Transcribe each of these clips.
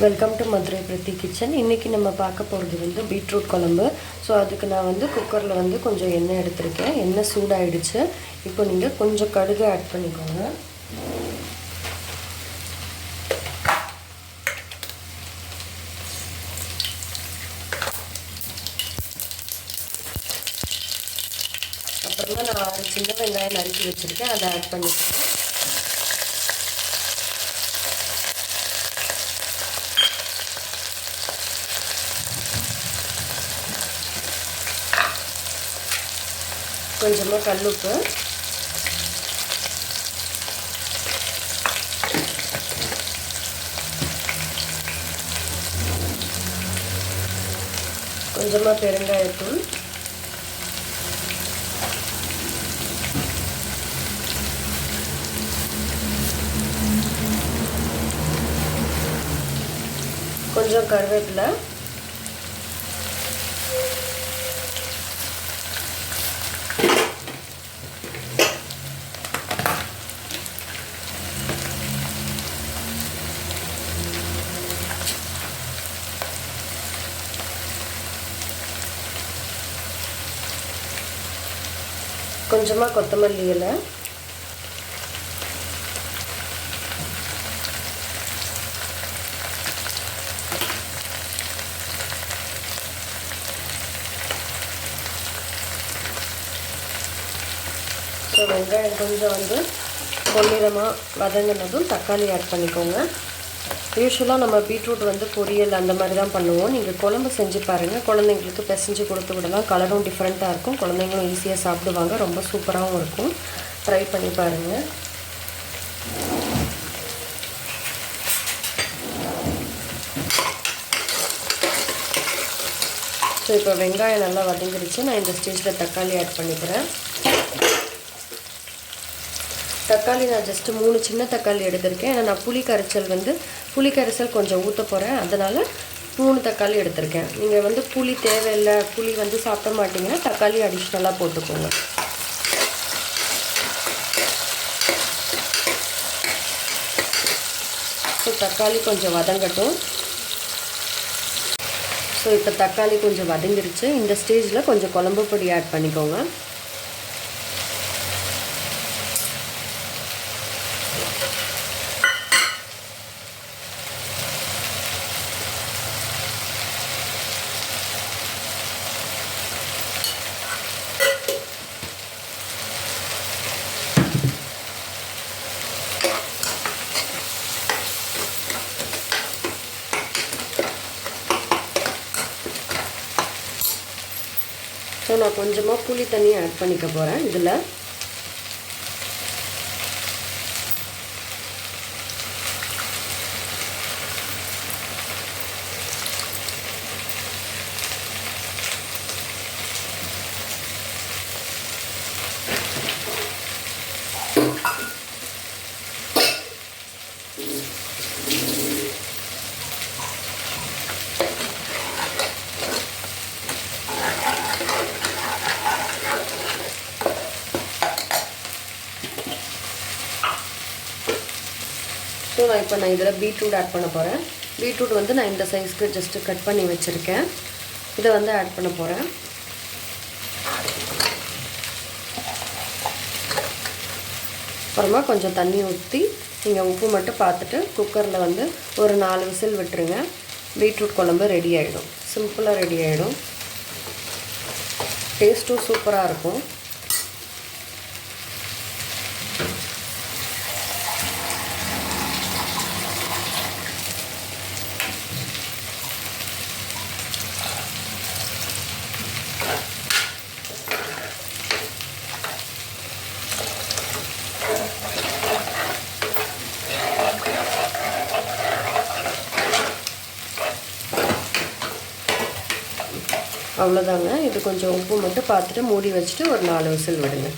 Welcome to Madurai Preethi kitchen. இன்றைக்கி நம்ம பார்க்க போகிறது வந்து பீட்ரூட் குழம்பு. ஸோ அதுக்கு நான் வந்து குக்கரில் வந்து கொஞ்சம் எண்ணெய் எடுத்திருக்கேன். எண்ணெய் சூடாகிடுச்சு. இப்போ நீங்கள் கொஞ்சம் கடுகு ஆட் பண்ணிக்கோங்க. அப்புறமா நான் சின்ன வெங்காயம் நறுக்கி வச்சுருக்கேன், அதை ஆட் பண்ணிக்கிறேன். கொஞ்சமாக கல்லுப்பு, கொஞ்சமாக பெருங்காயத்தூள், கொஞ்சம் கருவேப்பிலை, கொஞ்சமாக கொத்தமல்லி இலை, ஸோ வெங்காயம் கொஞ்சம் வந்து பொன்னிறமாக வதங்கினதும் தக்காளி ஆட் பண்ணிக்கோங்க. யூஸ்வலாக நம்ம பீட்ரூட் வந்து பொரியல் அந்த மாதிரி தான் பண்ணுவோம். நீங்கள் குழம்பு செஞ்சு பாருங்கள், குழந்தைங்களுக்கு பிசைஞ்சு கொடுத்து விடலாம். கலரும் டிஃப்ரெண்ட்டாக இருக்கும், குழந்தைங்களும் ஈஸியாக சாப்பிடுவாங்க, ரொம்ப சூப்பராகவும் இருக்கும். ட்ரை பண்ணி பாருங்கள். ஸோ இப்போ வெங்காயம் நல்லா வதங்கிடுச்சு. நான் இந்த ஸ்டேஜில் தக்காளி ஆட் பண்ணிக்கிறேன். தக்காளி நான் ஜஸ்ட்டு 3 சின்ன தக்காளி எடுத்திருக்கேன். ஏன்னா நான் புளி கரைசல் கொஞ்சம் ஊற்ற போகிறேன், அதனால் 3 தக்காளி எடுத்திருக்கேன். நீங்கள் வந்து புளி தேவையில்லை, புளி வந்து சாப்பிட மாட்டிங்கன்னா தக்காளி அடிஷ்னலாக போட்டுக்கோங்க. ஸோ தக்காளி கொஞ்சம் வதங்கட்டும். ஸோ இப்போ தக்காளி கொஞ்சம் வதங்கிருச்சு. இந்த ஸ்டேஜில் கொஞ்சம் குழம்பு பொடி ஆட் பண்ணிக்கோங்க. ஸோ நான் கொஞ்சமாக புளி தண்ணி ஆட் பண்ணிக்க போகிறேன் இதில். ஸோ நான் இதில் பீட்ரூட் ஆட் பண்ண போகிறேன். பீட்ரூட் வந்து நான் இந்த சைஸ்க்கு ஜஸ்ட்டு கட் பண்ணி வச்சுருக்கேன். இதை வந்து ஆட் பண்ண போகிறேன். அப்புறமா கொஞ்சம் தண்ணி ஊற்றி நீங்கள் உப்பு மட்டும் பார்த்துட்டு குக்கரில் வந்து ஒரு 4 விசில் விட்டுருங்க. பீட்ரூட் குழம்பு ரெடி ஆகிடும். சிம்பிளாக ரெடி ஆகிடும். டேஸ்ட்டும் சூப்பராக இருக்கும். அவ்வளோதாங்க. இது கொஞ்சம் உப்பு மட்டும் பார்த்துட்டு மூடி வச்சுட்டு ஒரு 4 விசில் விடுங்க.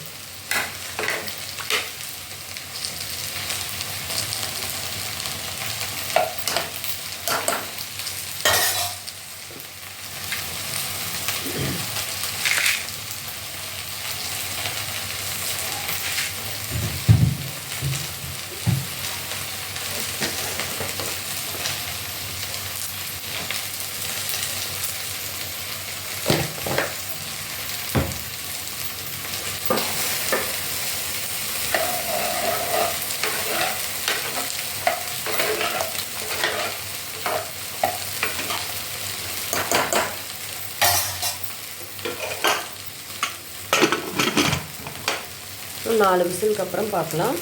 4 விசிலுக்கு அப்புறம் பார்க்கலாம்.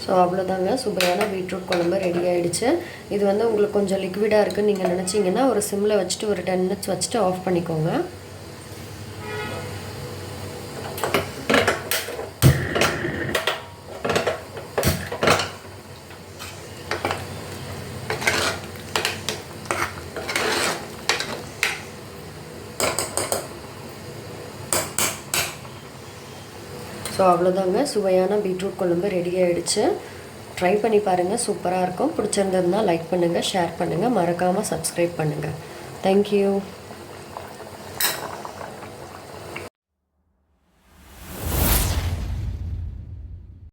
ஸோ அவ்வளோதாங்க, சுவையான பீட்ரூட் குழம்பு ரெடி ஆகிடுச்சு. இது வந்து உங்களுக்கு கொஞ்சம் லிக்விடாக இருக்குதுன்னு நீங்கள் நினச்சிங்கன்னா ஒரு சிம்மில் வச்சுட்டு ஒரு 10 மினிட்ஸ் வச்சுட்டு ஆஃப் பண்ணிக்கோங்க. ஸோ அவ்வளோதாங்க, சுவையான பீட்ரூட் குழம்பு ரெடி ஆகிடுச்சு. ட்ரை பண்ணி பாருங்கள், சூப்பராக இருக்கும். பிடிச்சிருந்ததுன்னா லைக் பண்ணுங்கள், ஷேர் பண்ணுங்கள், மறக்காமல் சப்ஸ்கிரைப் பண்ணுங்கள். தேங்க்யூ.